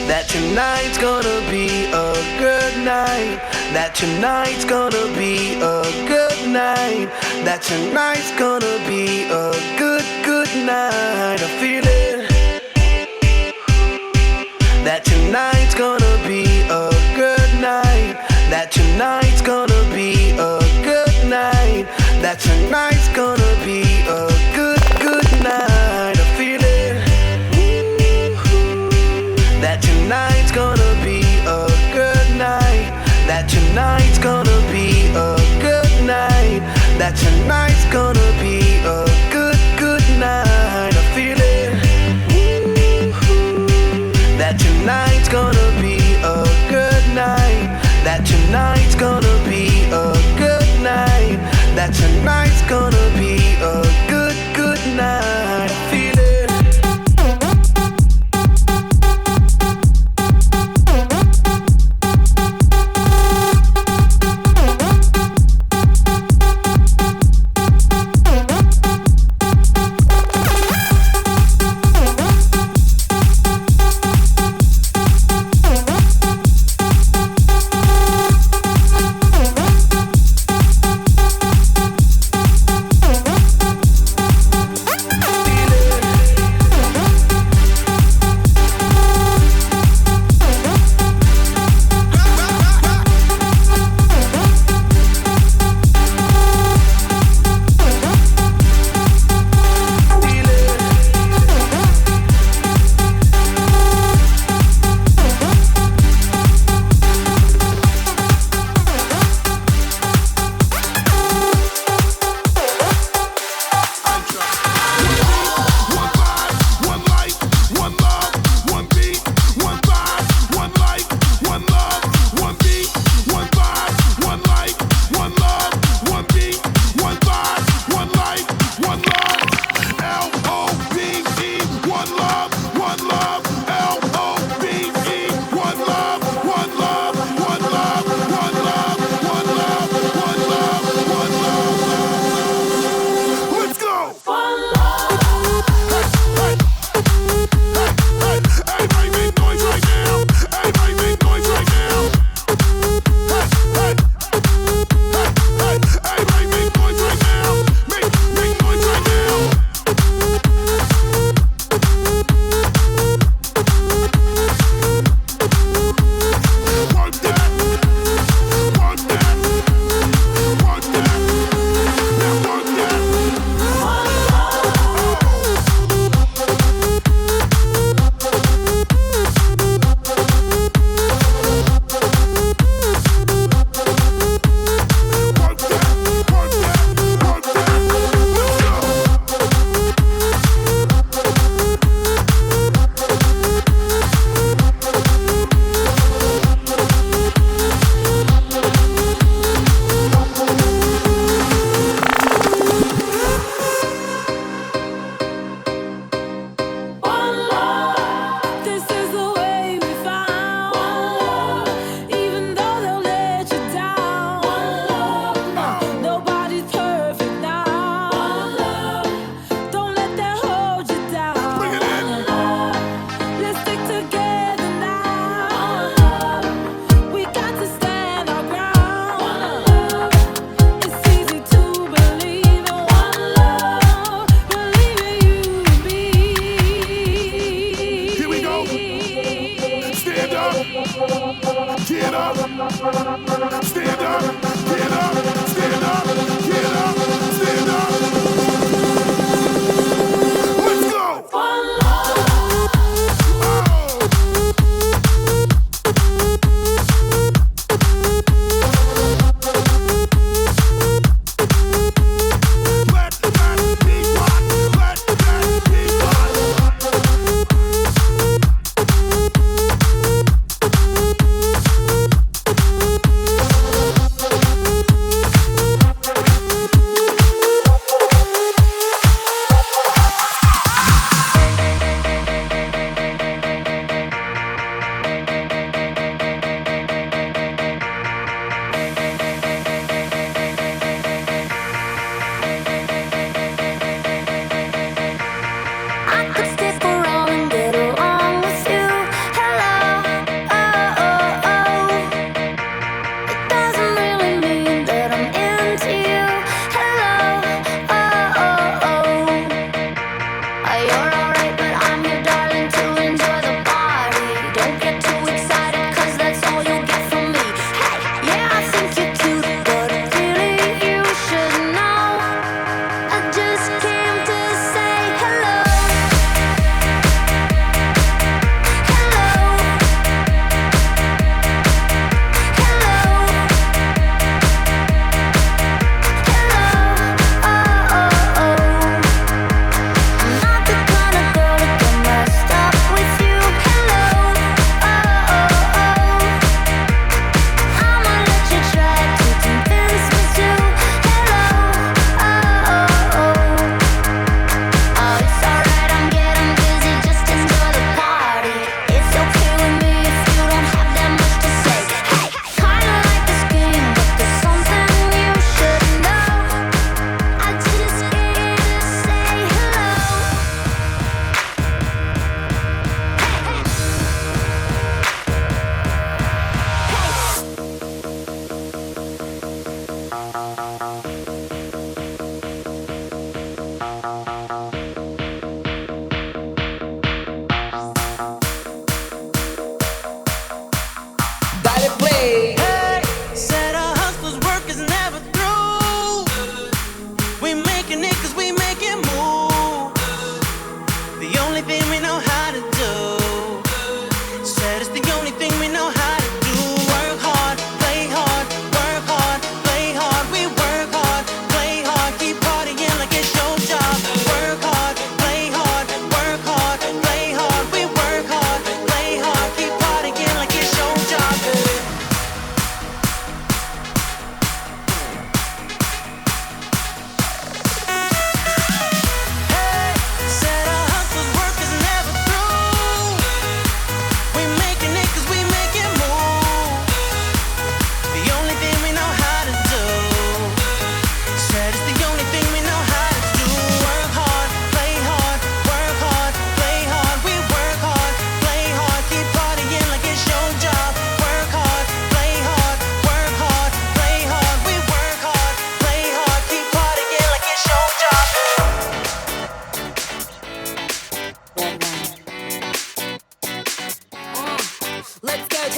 that tonight's gonna be a good night, that tonight's gonna be a good night, that tonight's gonna be a good, good night. I feel it. That tonight's gonna be a good night, that tonight's gonna be a good night, that tonight's gonna be a good, good night. I feel it. That tonight's gonna be a good night, that tonight's gonna be a good night, that tonight's gonna be a good, good night. I feel it. That tonight's gonna be a good night, that tonight's gonna be a good night, that tonight's gonna be a good, good night. I feel it.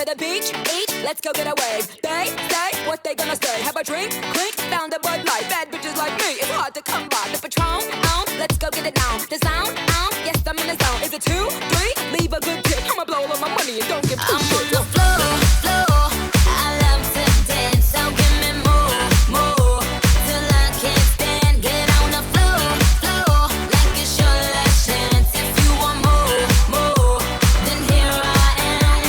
to the beach, eat, let's go get a wave. They say what they gonna say. Have a drink, clink, found a Bud Light. Bad bitches like me, it's hard to come by. The Patron, let's go get it down. The sound, yes, I'm in the zone. Is it 2, 3? Leave a good tip. I'ma blow all of my money and don't give a shit. I'm on the floor. I love to dance, so give me more, till I can't stand. Get on the floor, like it's your last chance. If you want more, then here I am.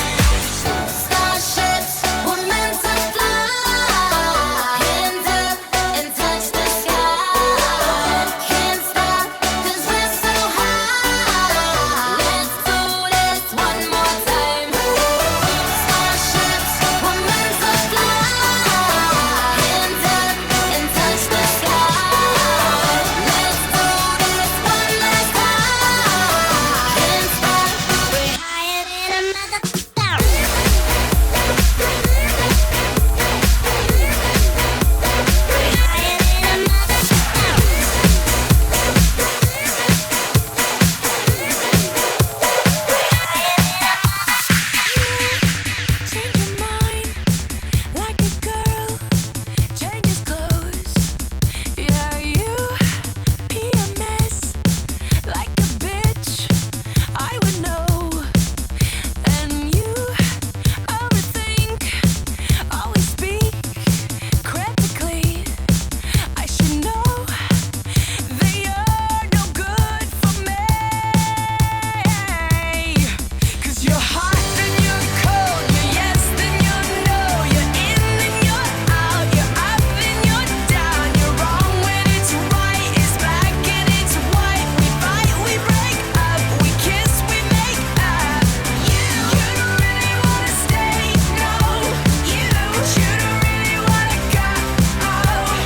Starships were meant to fly. Hands up and touch the sky. Can't stop 'cause we're so high. Let's do this one more time. Starships were meant to fly. Hands up and touch the sky. Let's do this one last time. Can't stop. We're higher than a motherfucker. Change your mind like a girl changes clothes. Yeah, you PMS like a bitch. I would know. And you overthink, always speak critically. I should know that you're no good for me. 'Cause you're hot, then you're cold, you're yes, then you're no, you're in, then you're out, you're up, then you're down, you're wrong when it's right, it's black and it's white. We fight, we break up, we kiss, we make up. You don't really wanna stay, no. You don't really wanna go.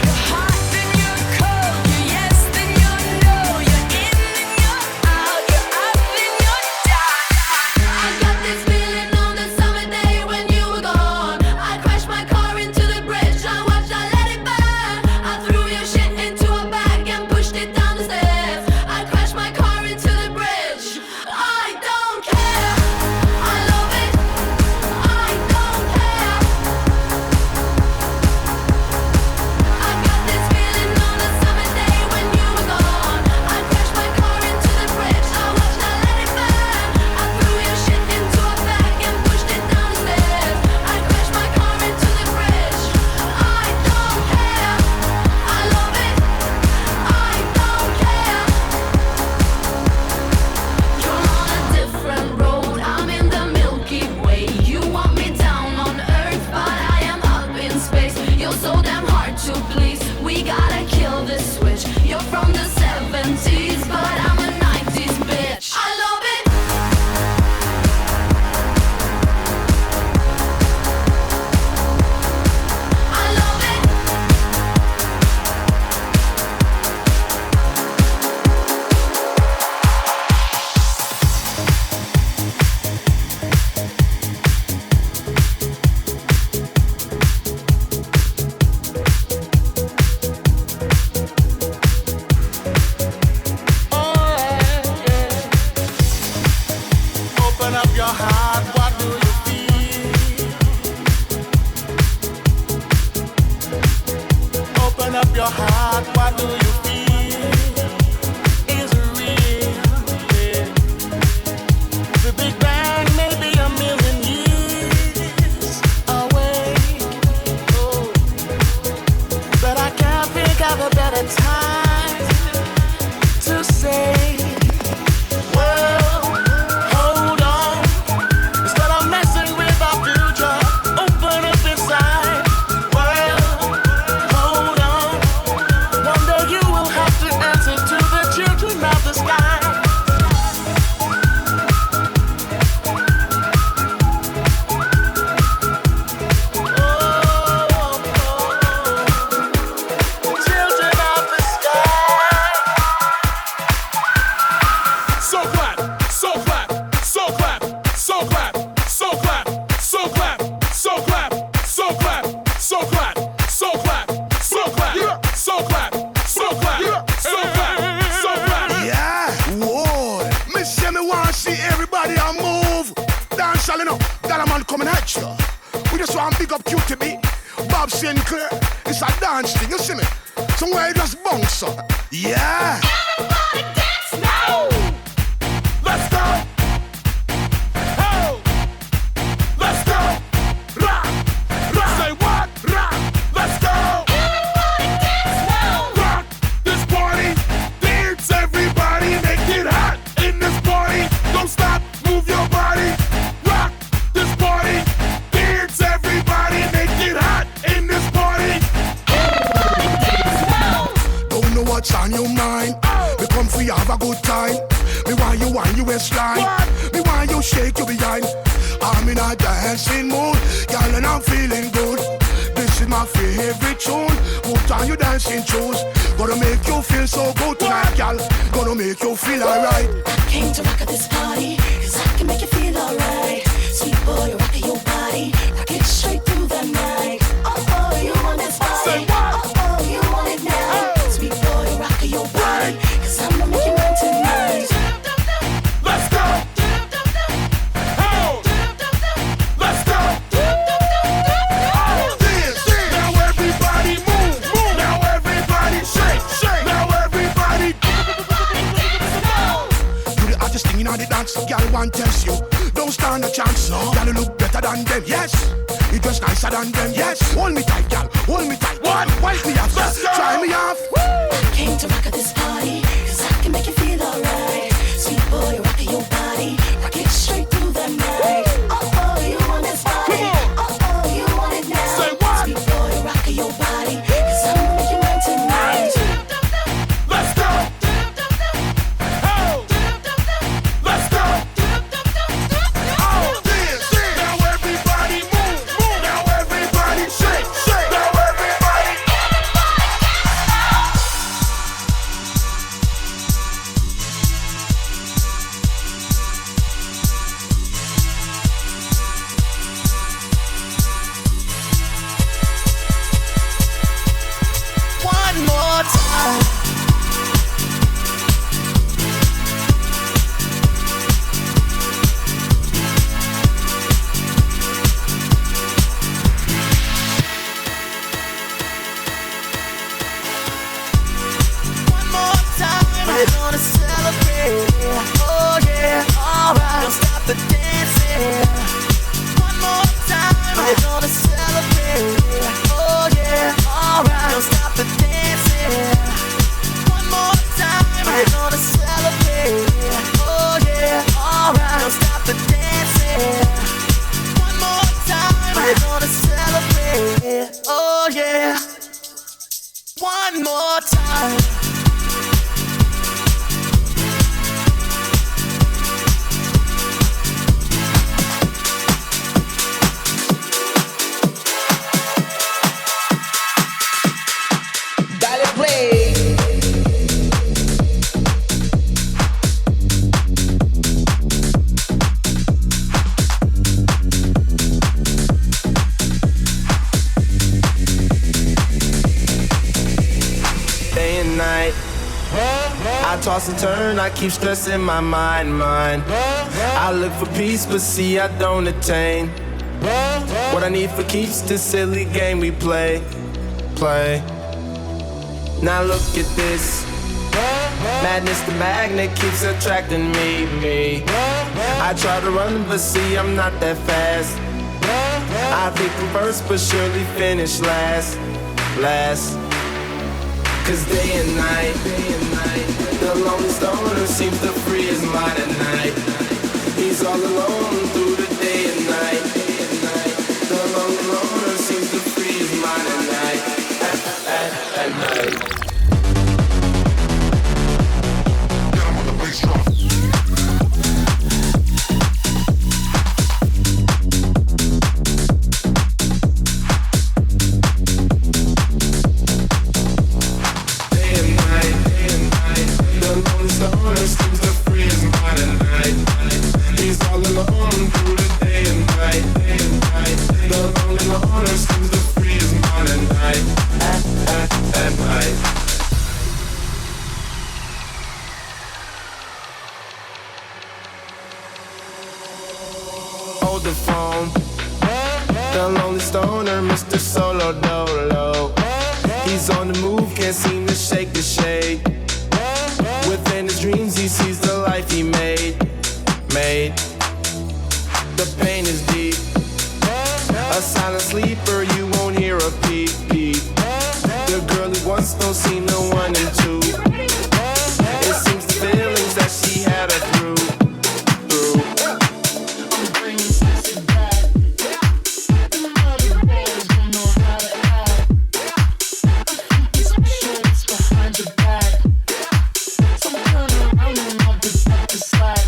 You're hot, then you're cold, you're yes, then you're no, you're in, then you're out, you're up, then you're down. I got this feeling on the summer day when you were gone. I crashed my car into the bridge. I watched, I let it burn. I threw your shit into a bag and pushed it down the stairs. I crashed my car into the bridge. I don't care. I love it. I don't care. I got this feeling on the summer day when you were gone. I crashed my car into the bridge. I watched, I let it burn. I threw your shit into a bag and pushed it down the stairs. I crashed my car into the bridge. I don't care. I love it. I don't care. You're on a different road. I'm in the Milky Way. You want me down on Earth, but I am up in space. You're so damn hard to please. We gotta kill this switch. You're from the 70s, but I'm a 90s bitch. I love it. I love it. Open up your heart, what do you feel? Open up your heart, what do you feel? Is it real? Yeah. The Big Bang may be a million years away. Oh. But I can't think of a better time to say, well, hold on. Instead of messing with our future, open up inside. Well, hold on. One day you will have to answer to the children of the sky. Children of the sky. So clap, so clap, so clap, so clap, so clap, so clap, so clap, so clap, so clap, so clap, so clap, so clap, so clap, so clap, so clap. Yeah, whoa. Me say me want see everybody a move. Dance all you know. That a man come coming at you. We just want to big up QTB, Bob Sinclair. It's a dance thing, you see me? Somewhere you just bounce up. Yeah. Everybody dance now. Let's go. Oh. Let's go. Rock. Rock. Say what? Rock. Let's go. Everybody dance now. Rock this party. Dance everybody. Make it hot in this party. Don't stop. Move your body. Rock this party. Dance everybody. Make it hot in this party. Everybody dance now. Don't know what's on your mind. Me come for you have a good time. Me want you on your waistline. Me want you shake your behind. I'm in a dancing mood, girl, and I'm feeling good. This is my favorite tune. Put on your dancing shoes. Gonna make you feel so good tonight, girl. Gonna make you feel alright. Came to rock at this party, 'cause I can make you feel alright. Sweet boy, rock your body, rock it straight through the night. Oh, you want this body? Say what? Oh, you want it now? Sweet boy, rock your body, 'cause I'm gonna make you mine tonight. Let's go. Oh. Let's go. Oh. Dance. Now everybody move. Now everybody shake. Now everybody. You the hottest thing in all the dance, girl, one tells you. Don't stand a chance, no. Girl, you look better than them, yes. You dress nicer than them, yes. Hold me tight, girl, hold me tight. What? Wipe me off, Let's go. try me off. Came to rock at this party, 'cause I can make you feel alright. Sweet boy, rock your body, rock it straight through the night. Oh, you want this body? Come on. Oh, you want it now? Say what? Sweet boy, rock your body, 'cause I'm gonna make you mine tonight. Let's go. Oh. Let's go. Oh. Dance. Now everybody move. Now everybody shake. Now everybody. One more time. One more time. We're gonna celebrate. Oh yeah, alright. Don't stop the dancing. One more time. We're gonna celebrate. Oh yeah, alright. Don't stop the dancing. One more time. We're gonna celebrate. Oh yeah, alright. Don't stop the dancing. One more time. We're gonna celebrate. Oh yeah. One more time. Dale play. Day and night, I toss and turn, I keep stressing my mind. I look for peace, but see I don't attain. What I need for keeps this silly game we play. Now look at this. Madness, the magnet keeps attracting me. I try to run, but see I'm not that fast. I think I'm first, but surely finish last. Cause day and night, the lonely stoner seems to free his mind at night. He's all alone through the day and night. The lonely loner seems to free his mind at night. At night. Hold the phone, The lonely stoner, Mr. Solo Dolo. He's on the move, can't seem to shake the shade. Within his dreams, he sees the life he made. The pain is deep. A silent sleeper, you won't hear a peep peep. The girl he wants don't see no one in two. It seems the feelings that she had her through. I'm bringing sexy back. The mother boys don't know how to act. I think it's special, it's behind your back. So turn around and I'll pick up the slack.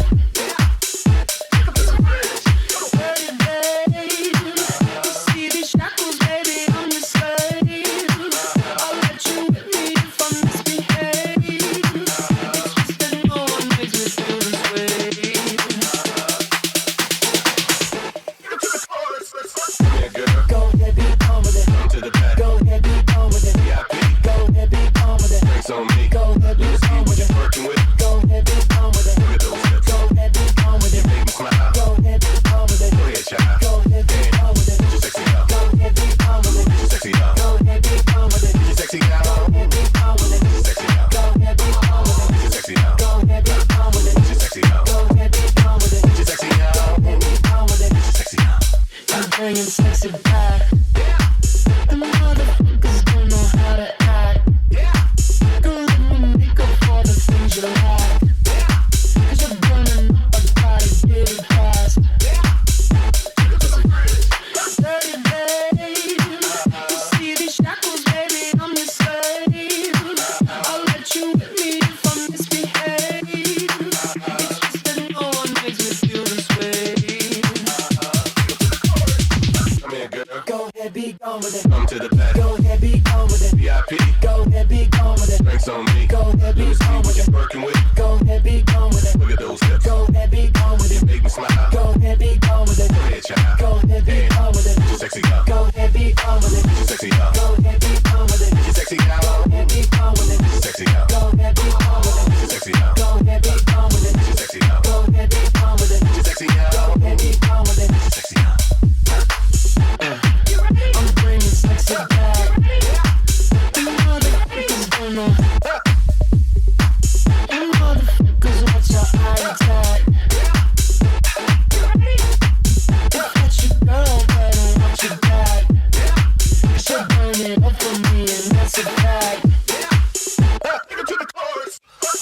Bringing sexy back. The motherfuckers don't know how to act. Girl, let me make up for the things you lack. Cause you're burning up, I gotta get it fast. Dirty babe, you see these shackles, baby, I'm your slave. I'll let you with me if I misbehave. It's just that no one makes me feel this way. Go ahead, be gone with it. Come to the back. Go ahead, be gone with it. VIP. Go ahead, be gone with it. Drinks on me. Go ahead, be gone with it. Working with. Go ahead, be gone with it. Look at those hips. Go ahead, be gone with it. Make me smile. Go ahead, be gone with it. Go ahead, child. Go ahead, be gone with it. You sexy girl. Go ahead, be gone with it. You sexy girl. Go ahead, be gone with it. You sexy girl. Go ahead, be gone with it. You sexy girl. Go ahead, be gone with it. You sexy girl. Go ahead, be gone with it. You sexy girl. Go ahead, be gone with it. You sexy girl. Go ahead, be gone with it. You sexy girl. I'm bringing sexy back. The motherfuckers don't know. The motherfuckers watch your eye attack. If that's your girl, better watch your back. She'll burn it up for me and that's a fact.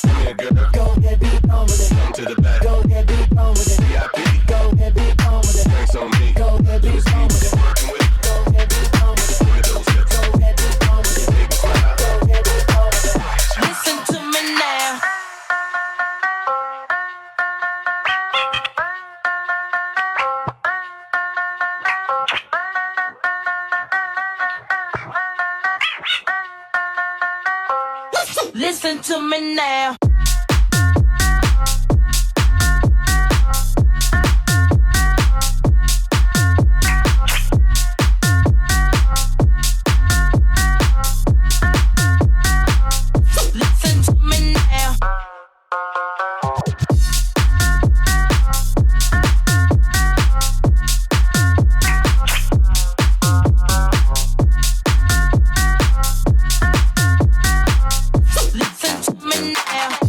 Come here, girl. Go ahead, be gone with it. Come to the back. Go ahead, be gone with it. VIP. Go ahead, be gone with it. Drinks on me. Go ahead, be gone with it. Working with. Go ahead, be gone with it. Look at those hips. Go ahead, be gone with it. Make me smile. Go ahead, be gone with it. Listen to me now. Listen to me now. Listen to me now. Listen to me now.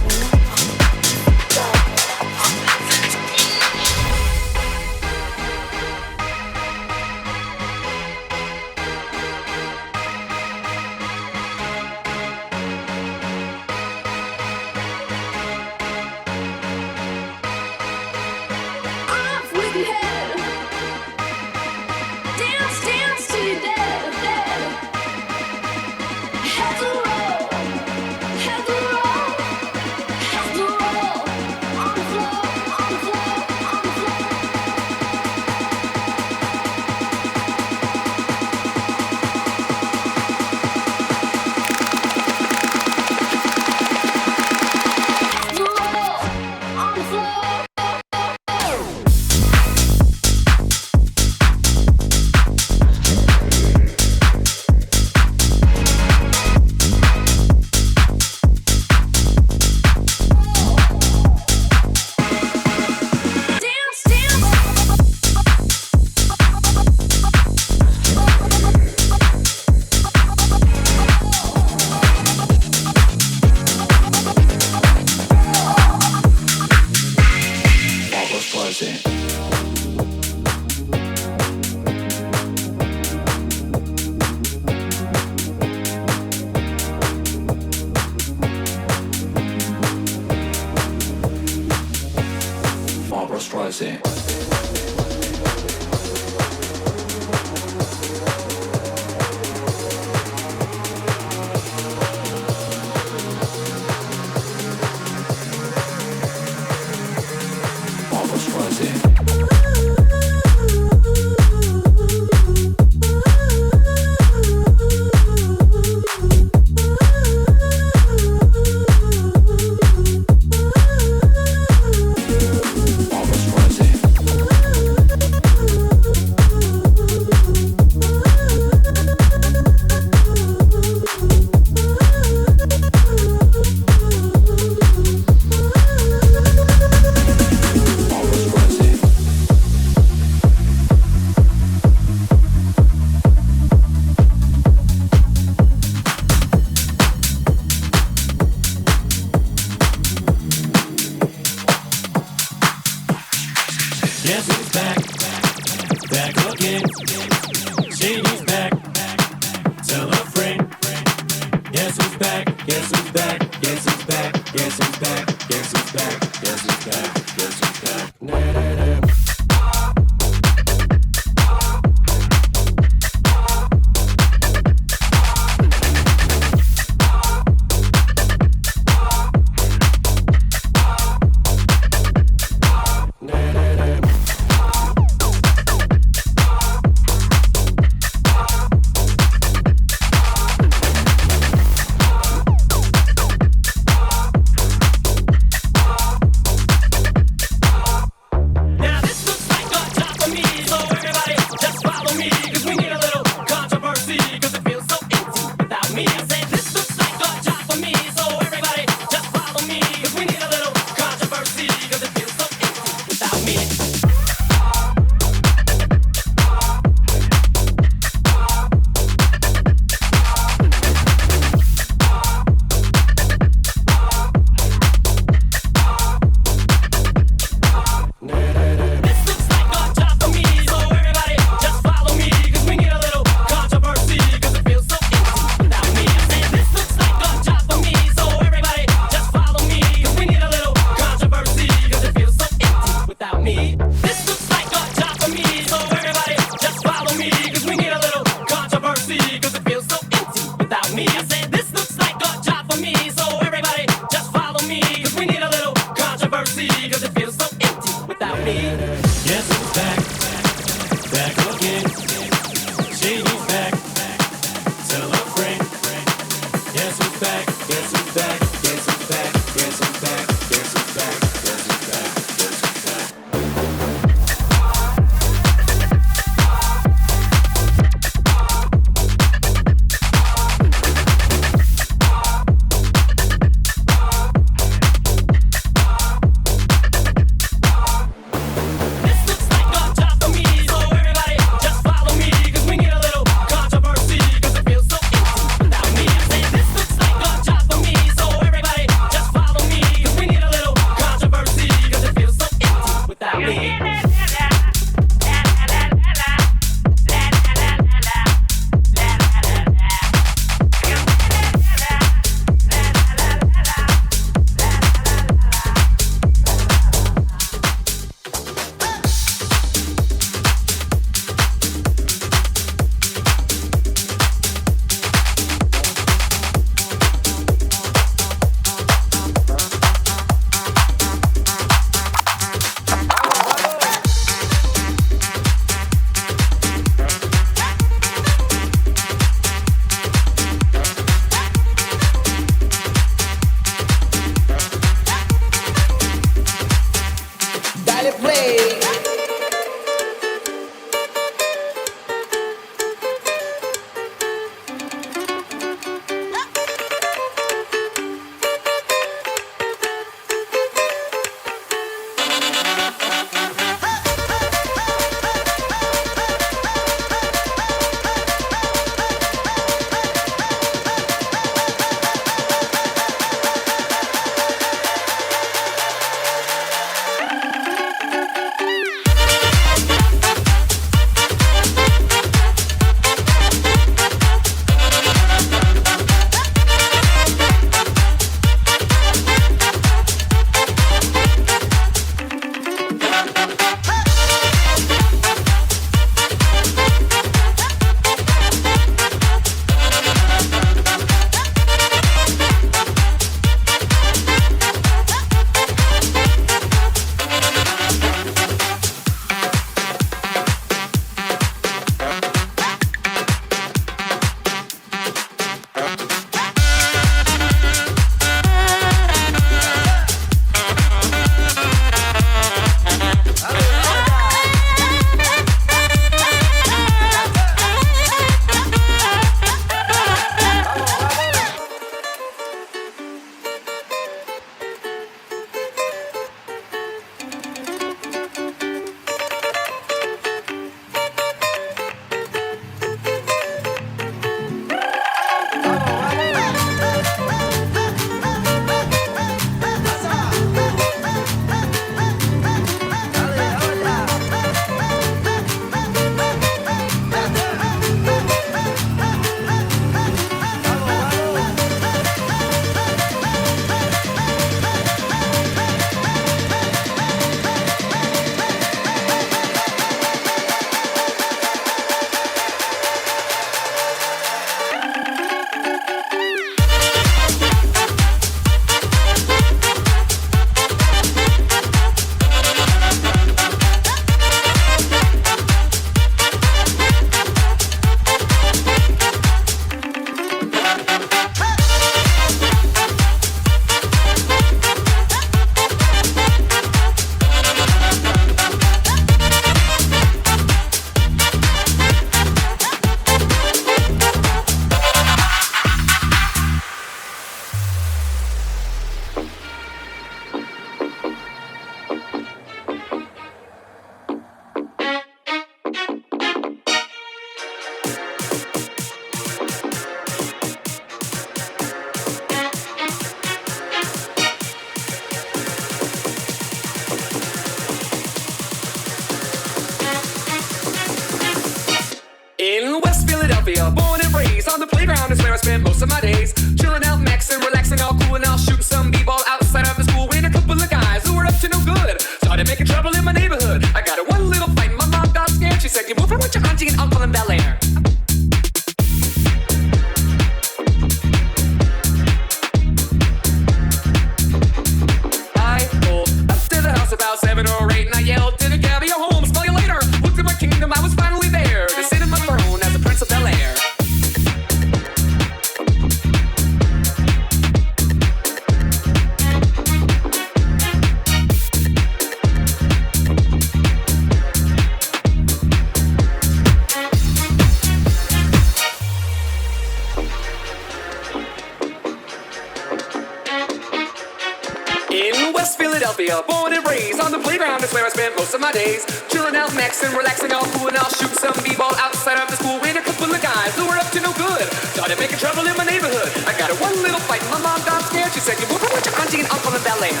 Philadelphia, born and raised on the playground is where I spent most of my days. Chilling out, maxing, relaxing, all cool, and I'll shoot some b-ball outside of the school with a couple of guys who were up to no good. Started making trouble in my neighborhood. I got in one little fight, and my mom got scared. She said, "You move with your auntie and uncle in Bel Air."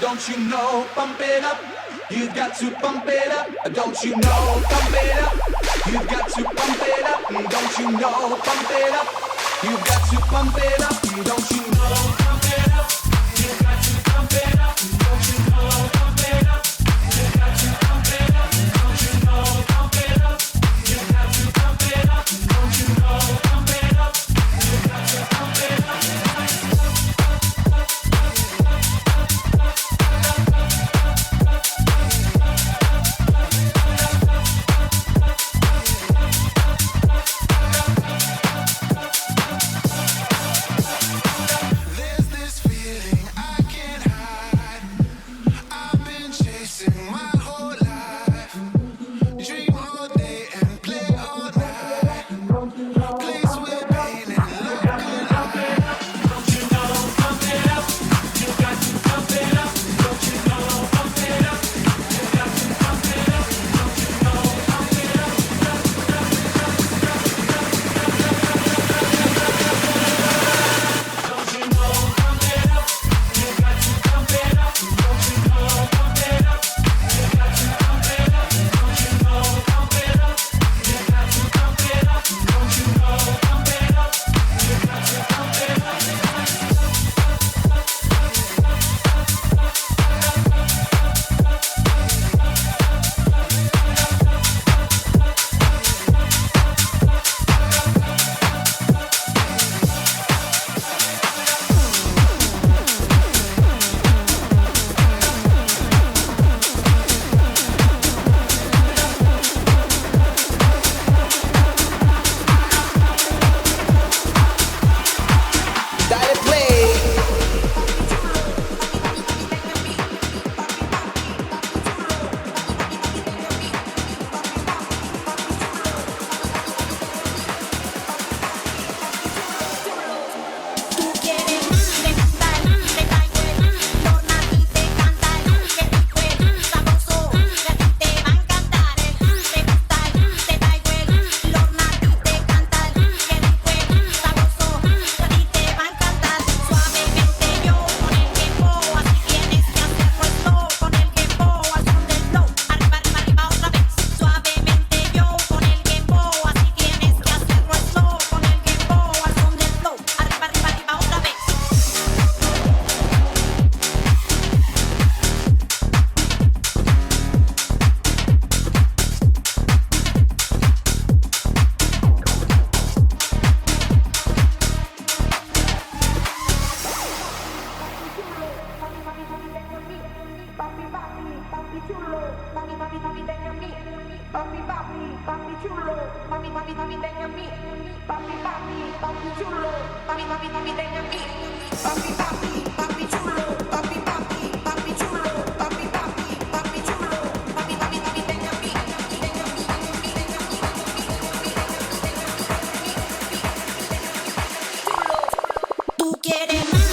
Don't you know, pump it up. You've got to pump it up. Don't you know, pump it up. You've got to pump it up. Don't you know, pump it up. You've got to pump it up. Don't you know, pump it up. You've got to pump it up. Don't you know, pump it up. You've got to pump it up. Don't you know, pump it up. You've got to pump it up. Don't you know, pump it up. You've got to pump it up. There's Tú quieres más.